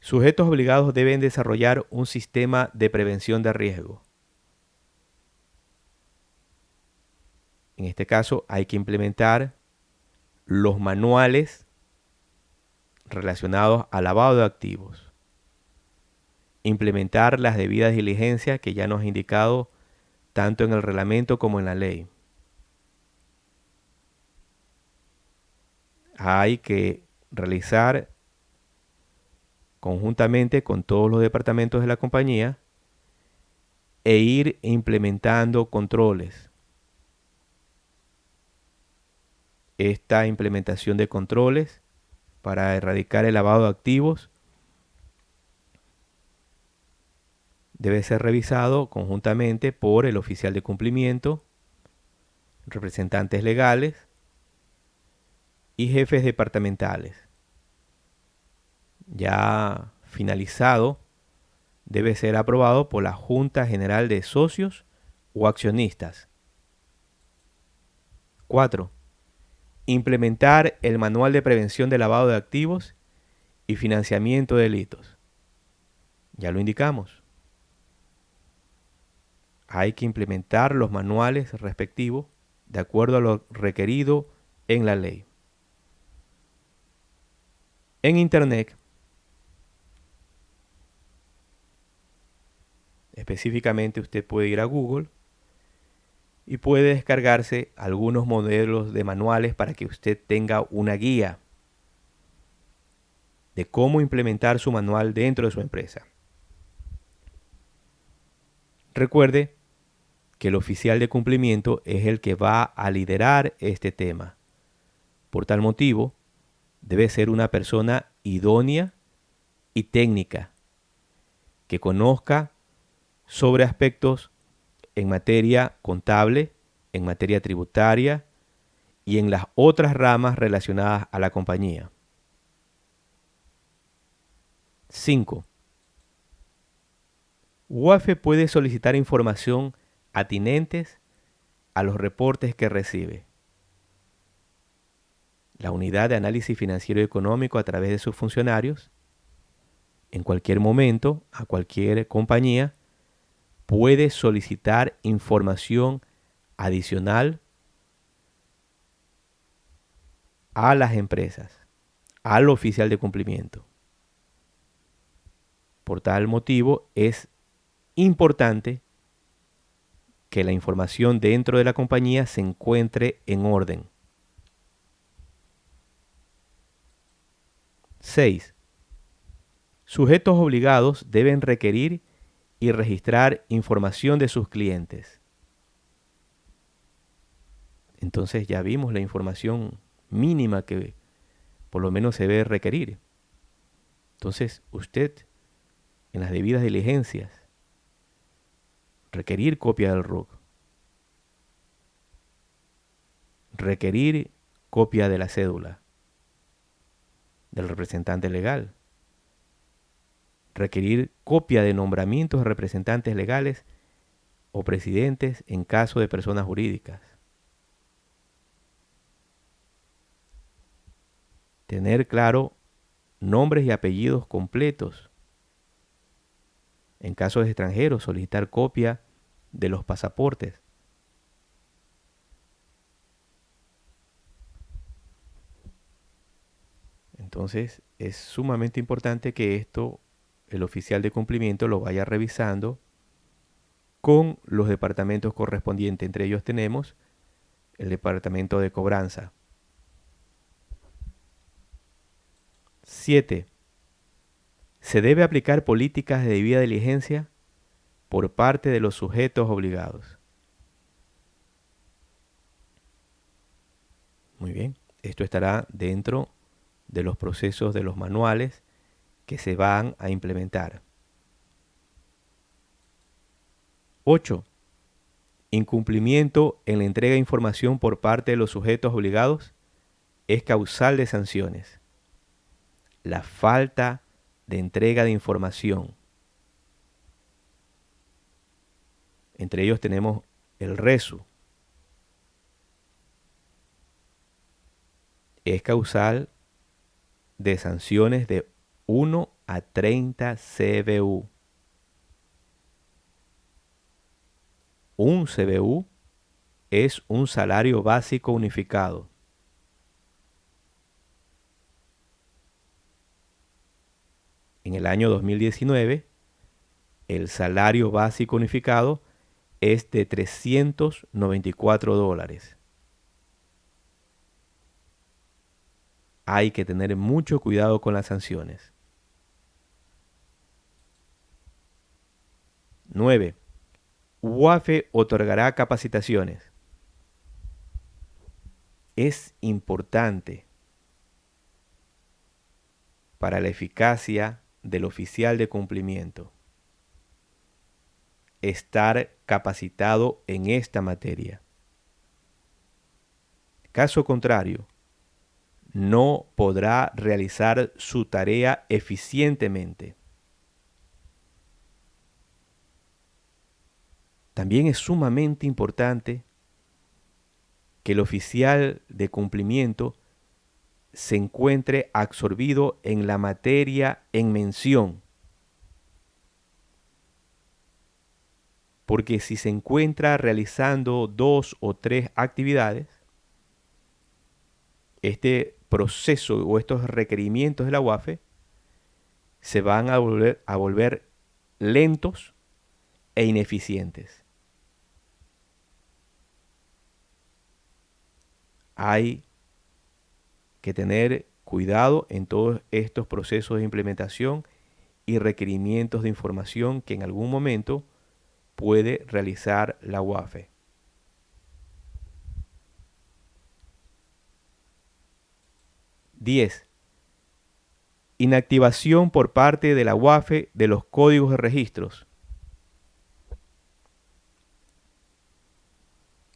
Sujetos obligados deben desarrollar un sistema de prevención de riesgo. En este caso hay que implementar los manuales relacionados al lavado de activos. Implementar las debidas diligencias que ya nos ha indicado tanto en el reglamento como en la ley. Hay que realizar conjuntamente con todos los departamentos de la compañía e ir implementando controles. Esta implementación de controles para erradicar el lavado de activos debe ser revisado conjuntamente por el oficial de cumplimiento, representantes legales y jefes departamentales. Ya finalizado, debe ser aprobado por la Junta General de Socios o Accionistas. 4. Implementar el Manual de Prevención de Lavado de Activos y Financiamiento de Delitos. Ya lo indicamos. Hay que implementar los manuales respectivos de acuerdo a lo requerido en la ley. En Internet, específicamente usted puede ir a Google y puede descargarse algunos modelos de manuales para que usted tenga una guía de cómo implementar su manual dentro de su empresa. Recuerde que el oficial de cumplimiento es el que va a liderar este tema. Por tal motivo, debe ser una persona idónea y técnica, que conozca sobre aspectos en materia contable, en materia tributaria y en las otras ramas relacionadas a la compañía. 5. UAFE puede solicitar información atinentes a los reportes que recibe. La unidad de análisis financiero y económico, a través de sus funcionarios, en cualquier momento, a cualquier compañía, puede solicitar información adicional a las empresas, al oficial de cumplimiento. Por tal motivo, es importante que la información dentro de la compañía se encuentre en orden. 6. Sujetos obligados deben requerir y registrar información de sus clientes. Entonces ya vimos la información mínima que por lo menos se debe requerir. Entonces usted, en las debidas diligencias, requerir copia del RUC, requerir copia de la cédula del representante legal, requerir copia de nombramientos de representantes legales o presidentes en caso de personas jurídicas, tener claro nombres y apellidos completos. En casos de extranjeros, solicitar copia de los pasaportes. Entonces, es sumamente importante que esto el oficial de cumplimiento lo vaya revisando con los departamentos correspondientes. Entre ellos tenemos el departamento de cobranza. 7. Se debe aplicar políticas de debida diligencia por parte de los sujetos obligados. Muy bien, esto estará dentro de los procesos de los manuales que se van a implementar. 8. Incumplimiento en la entrega de información por parte de los sujetos obligados es causal de sanciones. La falta de entrega de información. Entre ellos tenemos el RESU. Es causal de sanciones de 1 a 30 CBU. Un CBU es un salario básico unificado. En el año 2019, el salario básico unificado es de $394. Hay que tener mucho cuidado con las sanciones. 9. UAFE otorgará capacitaciones. Es importante para la eficacia del oficial de cumplimiento estar capacitado en esta materia. Caso contrario, no podrá realizar su tarea eficientemente. También es sumamente importante que el oficial de cumplimiento se encuentre absorbido en la materia en mención. Porque si se encuentra realizando 2 o 3 actividades, este proceso o estos requerimientos de la UAFE se van a volver lentos e ineficientes. Hay que tener cuidado en todos estos procesos de implementación y requerimientos de información que en algún momento puede realizar la UAFE. 10. Inactivación por parte de la UAFE de los códigos de registros.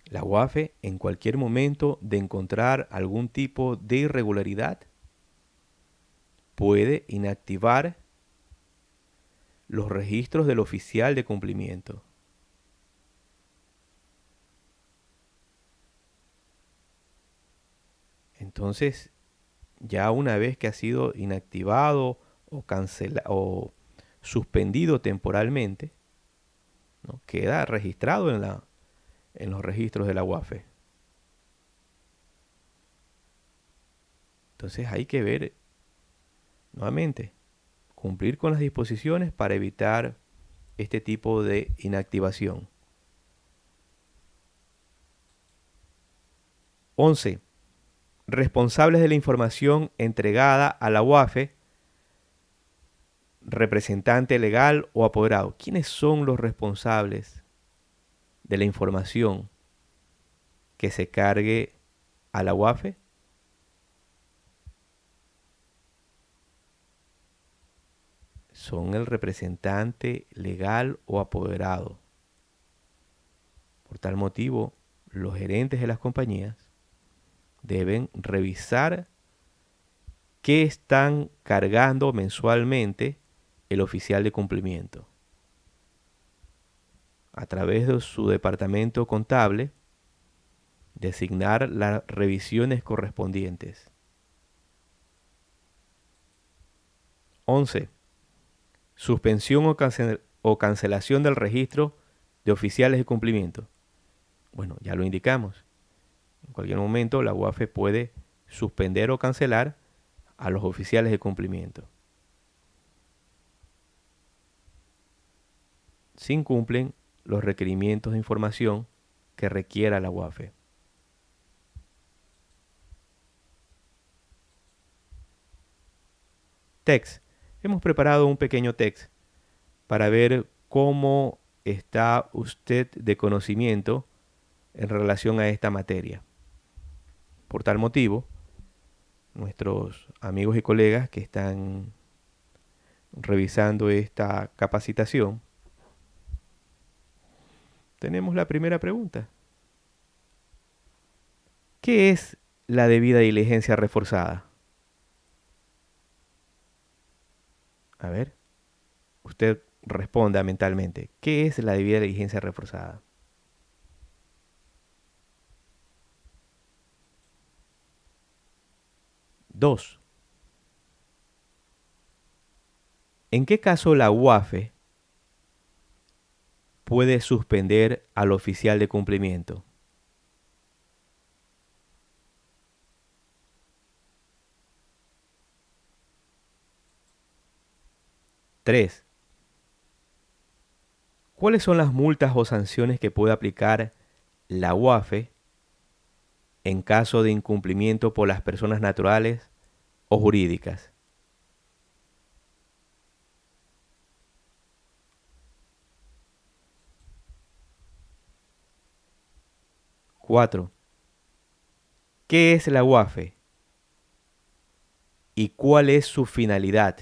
La UAFE, en cualquier momento de encontrar algún tipo de irregularidad, puede inactivar los registros del oficial de cumplimiento. Entonces, ya una vez que ha sido inactivado o o suspendido temporalmente, ¿no?, queda registrado en los registros de la UAFE. Entonces hay que ver nuevamente, cumplir con las disposiciones para evitar este tipo de inactivación. 11. Responsables de la información entregada a la UAFE, representante legal o apoderado. ¿Quiénes son los responsables de la información que se cargue a la UAFE? Son el representante legal o apoderado. Por tal motivo, los gerentes de las compañías deben revisar qué están cargando mensualmente el oficial de cumplimiento. A través de su departamento contable, designar las revisiones correspondientes. 11. Suspensión o cancelación del registro de oficiales de cumplimiento. Bueno, ya lo indicamos. En cualquier momento la UAFE puede suspender o cancelar a los oficiales de cumplimiento si incumplen los requerimientos de información que requiera la UAFE. Text. Hemos preparado un pequeño text para ver cómo está usted de conocimiento en relación a esta materia. Por tal motivo, nuestros amigos y colegas que están revisando esta capacitación, tenemos la primera pregunta. ¿Qué es la debida diligencia reforzada? A ver, usted responda mentalmente. ¿Qué es la debida diligencia reforzada? Dos. ¿En qué caso la UAFE puede suspender al oficial de cumplimiento? 3. ¿Cuáles son las multas o sanciones que puede aplicar la UAFE en caso de incumplimiento por las personas naturales o jurídicas? 4. ¿Qué es la UAFE y cuál es su finalidad?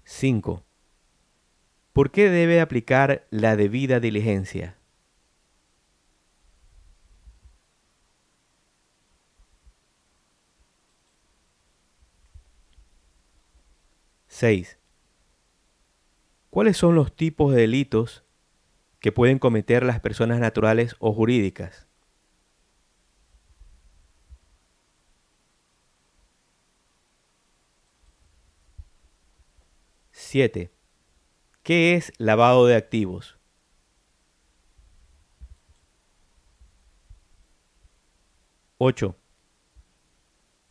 5. ¿Por qué debe aplicar la debida diligencia? 6. ¿Cuáles son los tipos de delitos que pueden cometer las personas naturales o jurídicas? 7. ¿Qué es lavado de activos? Ocho.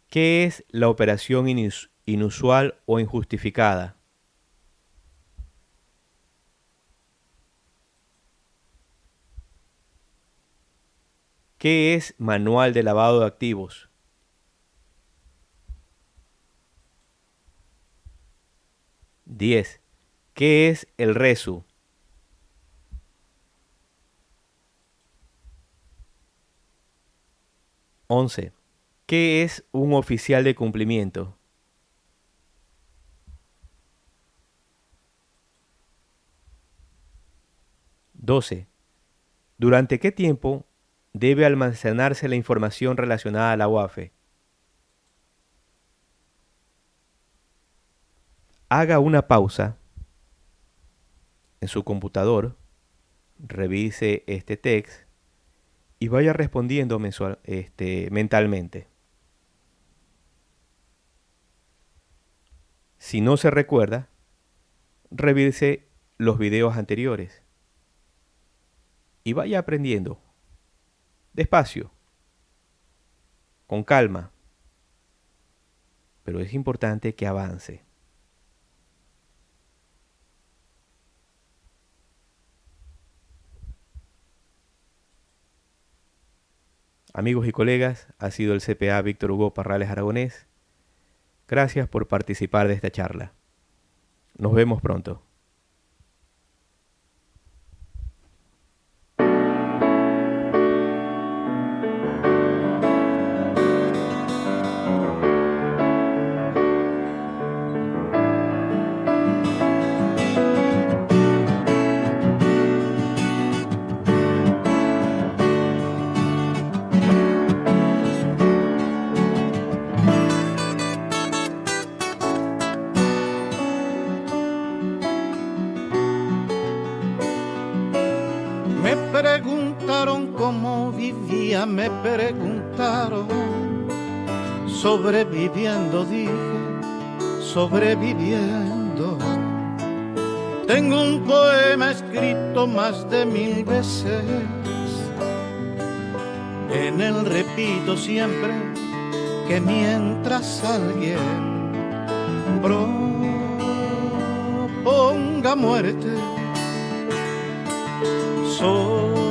¿Qué es la operación inusual o injustificada? 'Qué es manual de lavado de activos? 10. ¿Qué es el RESU? 11. ¿Qué es un oficial de cumplimiento? 12. ¿Durante qué tiempo debe almacenarse la información relacionada a la UAFE? Haga una pausa en su computador, revise este texto y vaya respondiendo mentalmente. Si no se recuerda, revise los videos anteriores y vaya aprendiendo despacio, con calma, pero es importante que avance. Amigos y colegas, ha sido el CPA Víctor Hugo Parrales Aragonés. Gracias por participar de esta charla. Nos vemos pronto. Me preguntaron cómo vivía, me preguntaron, sobreviviendo, dije, sobreviviendo. Tengo un poema escrito más de 1000 veces, en él repito siempre que mientras alguien proponga muerte sobre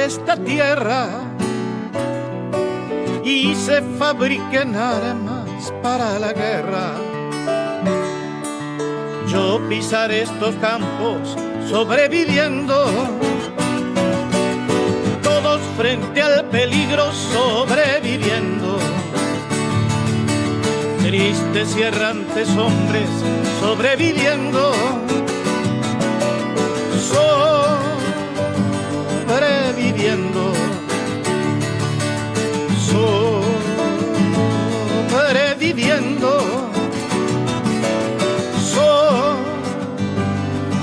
esta tierra y se fabriquen armas para la guerra, yo pisaré estos campos sobreviviendo, todos frente al peligro sobreviviendo, tristes y errantes hombres sobreviviendo, sobreviviendo, sobreviviendo,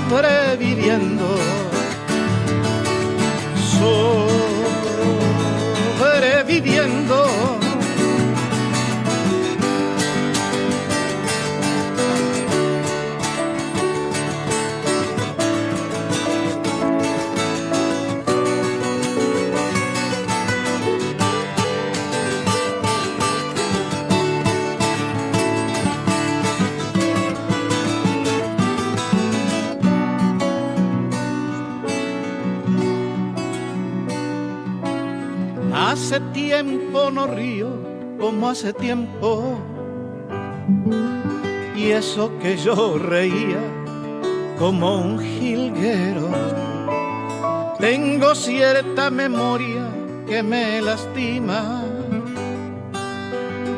sobreviviendo, sobreviviendo. Hace tiempo no río como hace tiempo, y eso que yo reía como un jilguero. Tengo cierta memoria que me lastima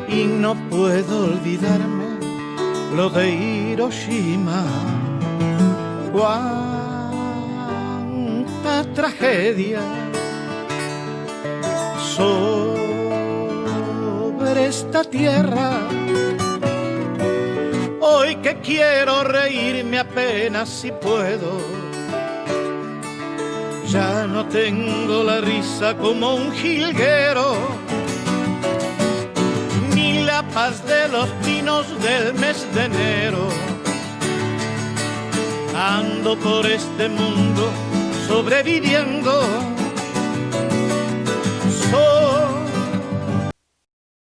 y no puedo olvidarme lo de Hiroshima. Cuánta tragedia sobre esta tierra. Hoy que quiero reírme apenas si puedo, ya no tengo la risa como un jilguero, ni la paz de los pinos del mes de enero. ando por este mundo sobreviviendo